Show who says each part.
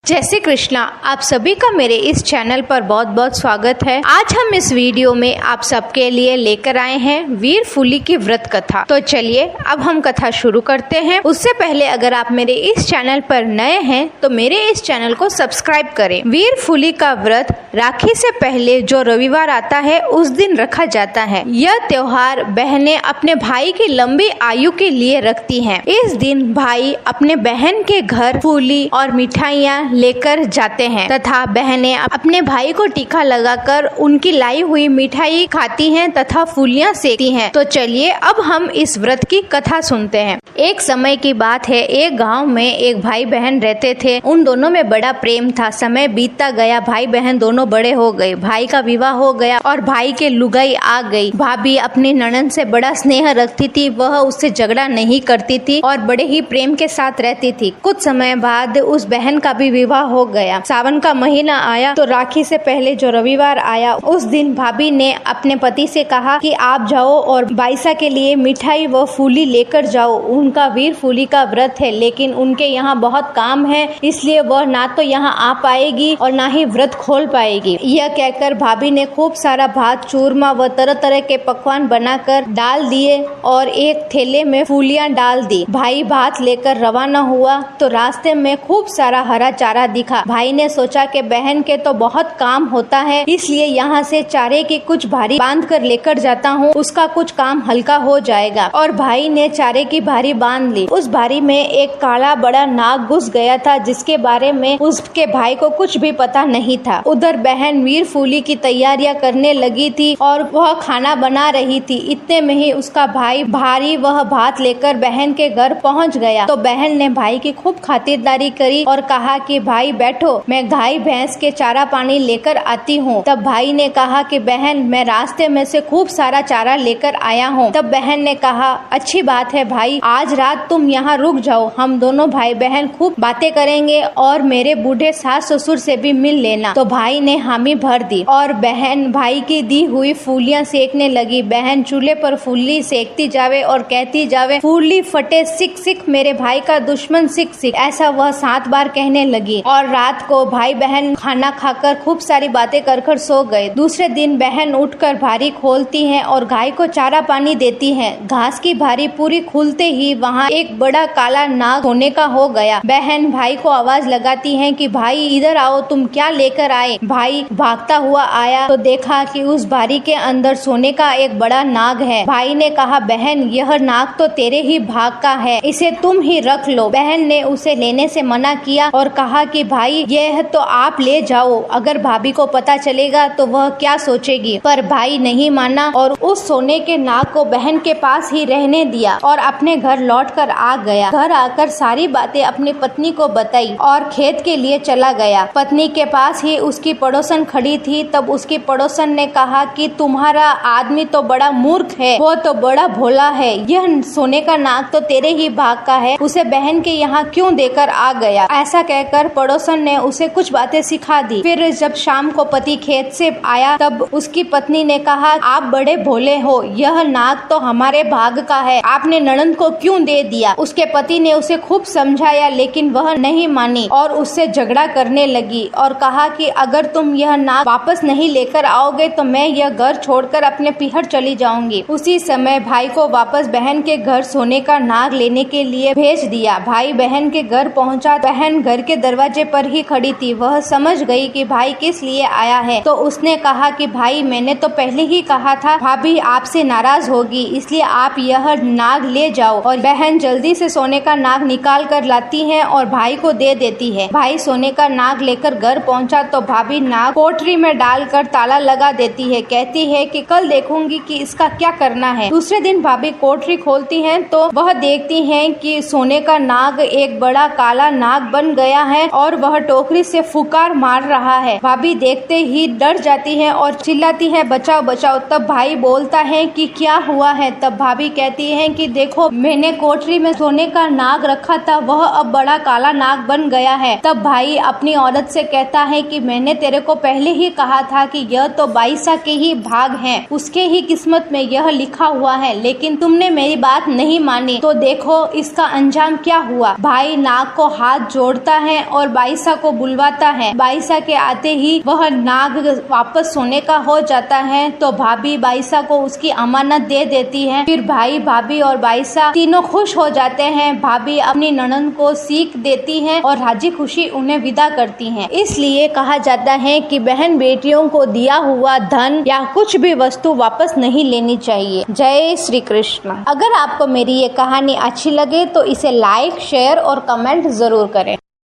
Speaker 1: जय श्री कृष्णा। आप सभी का मेरे इस चैनल पर बहुत बहुत स्वागत है। आज हम इस वीडियो में आप सबके लिए लेकर आए हैं वीर फूली की व्रत कथा। तो चलिए अब हम कथा शुरू करते हैं। उससे पहले अगर आप मेरे इस चैनल पर नए हैं तो मेरे इस चैनल को सब्सक्राइब करें। वीर फूली का व्रत राखी से पहले जो रविवार आता है उस दिन रखा जाता है। यह त्योहार बहनें अपने भाई की लंबी आयु के लिए रखती हैं। इस दिन भाई अपने बहन के घर फूली और मिठाइयाँ लेकर जाते हैं तथा बहनें अपने भाई को टीका लगाकर उनकी लाई हुई मिठाई खाती हैं तथा फूलियां सेकती हैं। तो चलिए अब हम इस व्रत की कथा सुनते हैं। एक समय की बात है, एक गांव में एक भाई बहन रहते थे। उन दोनों में बड़ा प्रेम था। समय बीतता गया, भाई बहन दोनों बड़े हो गए। भाई का विवाह हो गया और भाई के लुगाई आ गई। भाभी अपनी ननद से बड़ा स्नेह रखती थी। वह उससे झगड़ा नहीं करती थी और बड़े ही प्रेम के साथ रहती थी। कुछ समय बाद उस बहन का भी विवाह हो गया। सावन का महीना आया तो राखी से पहले जो रविवार आया उस दिन भाभी ने अपने पति से कहा कि आप जाओ और बाईसा के लिए मिठाई व फूली लेकर जाओ। उनका वीर फूली का व्रत है, लेकिन उनके यहाँ बहुत काम है, इसलिए वह ना तो यहाँ आ पाएगी और ना ही व्रत खोल पाएगी। यह कहकर भाभी ने खूब सारा भात, चूरमा व तरह तरह के पकवान बनाकर डाल दिए और एक थैले में फूलियां डाल दी। भाई भात लेकर रवाना हुआ तो रास्ते में खूब सारा हरा चारा दिखा। भाई ने सोचा कि बहन के तो बहुत काम होता है, इसलिए यहाँ से चारे की कुछ भारी बांध कर लेकर जाता हूँ, उसका कुछ काम हल्का हो जाएगा। और भाई ने चारे की भारी बांध ली। उस भारी में एक काला बड़ा नाग घुस गया था, जिसके बारे में उसके भाई को कुछ भी पता नहीं था। उधर बहन वीर फूली की तैयारियां करने लगी थी और वह खाना बना रही थी। इतने में ही उसका भाई भारी वह भात लेकर बहन के घर पहुँच गया। तो बहन ने भाई की खूब खातिरदारी करी और कहा कि भाई बैठो, मैं गाय भैंस के चारा पानी लेकर आती हूँ। तब भाई ने कहा कि बहन मैं रास्ते में से खूब सारा चारा लेकर आया हूँ। तब बहन ने कहा अच्छी बात है भाई, आज रात तुम यहाँ रुक जाओ, हम दोनों भाई बहन खूब बातें करेंगे और मेरे बूढ़े सास ससुर से भी मिल लेना। तो भाई ने हामी भर दी और बहन भाई की दी हुई फूलियां सेकने लगी। बहन चूल्हे पर फूली सेकती जावे और कहती जावे, फूली फटे सिक सिक मेरे भाई का दुश्मन सिक सिक। ऐसा वह 7 बार कहने लगी। और रात को भाई बहन खाना खाकर खूब सारी बातें कर सो गए। दूसरे दिन बहन उठकर भारी खोलती हैं और गाय को चारा पानी देती हैं। घास की भारी पूरी खुलते ही वहाँ एक बड़ा काला नाग होने का हो गया। बहन भाई को आवाज लगाती हैं कि भाई इधर आओ, तुम क्या लेकर आए। भाई भागता हुआ आया तो देखा कि उस भारी के अंदर सोने का एक बड़ा नाग है। भाई ने कहा बहन यह नाग तो तेरे ही भाग का है, इसे तुम ही रख लो। बहन ने उसे लेने से मना किया और कहा कि भाई यह तो आप ले जाओ, अगर भाभी को पता चलेगा तो वह क्या सोचेगी। पर भाई नहीं माना और उस सोने के नाग को बहन के पास ही रहने दिया और अपने घर लौटकर आ गया। घर आकर सारी बातें अपनी पत्नी को बताई और खेत के लिए चला गया। पत्नी के पास ही उसकी पड़ोसन खड़ी थी। तब उसकी पड़ोसन ने कहा कि तुम्हारा आदमी तो बड़ा मूर्ख है, वो तो बड़ा भोला है, यह सोने का नाग तो तेरे ही भाग का है, उसे बहन के यहाँ क्यों देकर आ गया। ऐसा कहकर पड़ोसन ने उसे कुछ बातें सिखा दी। फिर जब शाम को पति खेत से आया तब उसकी पत्नी ने कहा आप बड़े भोले हो, यह नाग तो हमारे भाग का है, आपने ननद को क्यों दे दिया। उसके पति ने उसे खूब समझाया लेकिन वह नहीं मानी और उससे झगड़ा करने लगी और कहा कि अगर तुम यह नाग वापस नहीं लेकर आओगे तो मैं यह घर छोड़कर अपने पीहर चली जाऊंगी। उसी समय भाई को वापस बहन के घर सोने का नाग लेने के लिए भेज दिया। भाई बहन के घर पहुंचा। बहन घर के दरवाजे पर ही खड़ी थी। वह समझ गई कि भाई किस लिए आया है तो उसने कहा कि भाई मैंने तो पहले ही कहा था भाभी आपसे नाराज होगी, इसलिए आप यह नाग ले जाओ। और बहन जल्दी से सोने का नाग निकाल कर लाती है और भाई को दे देती है। भाई सोने का नाग लेकर घर पहुंचा तो भाभी नाग कोठरी में डालकर ताला लगा देती है। कहती है कि कल देखूंगी कि इसका क्या करना है। दूसरे दिन भाभी कोठरी खोलती है तो वह देखती है कि सोने का नाग एक बड़ा काला नाग बन गया है और वह टोकरी से फुकार मार रहा है। भाभी देखते ही डर जाती है और चिल्लाती है बचाओ बचाओ। तब भाई बोलता है कि क्या हुआ है। तब भाभी कहती है कि देखो मैंने कोठरी में सोने का नाग रखा था, वह अब बड़ा काला नाग बन गया है। तब भाई अपनी औरत से कहता है कि मैंने तेरे को पहले ही कहा था कि यह तो बाईसा के ही भाग हैं, उसके ही किस्मत में यह लिखा हुआ है, लेकिन तुमने मेरी बात नहीं मानी, तो देखो इसका अंजाम क्या हुआ। भाई नाग को हाथ जोड़ता है और बाईसा को बुलवाता है। बाईसा के आते ही वह नाग वापस सोने का हो जाता है तो भाभी बाईसा को उसकी अमानत दे देती है। फिर भाई, भाभी और बाईसा तीनों खुश हो जाते हैं। भाभी अपनी ननद को सीख देती है और राजी खुशी उन्हें विदा करती है। इसलिए कहा जाता है कि बहन बेटियों को दिया हुआ धन या कुछ भी वस्तु वापस नहीं लेनी चाहिए। जय श्री कृष्ण। अगर आपको मेरी ये कहानी अच्छी लगे तो इसे लाइक, शेयर और कमेंट जरूर करें।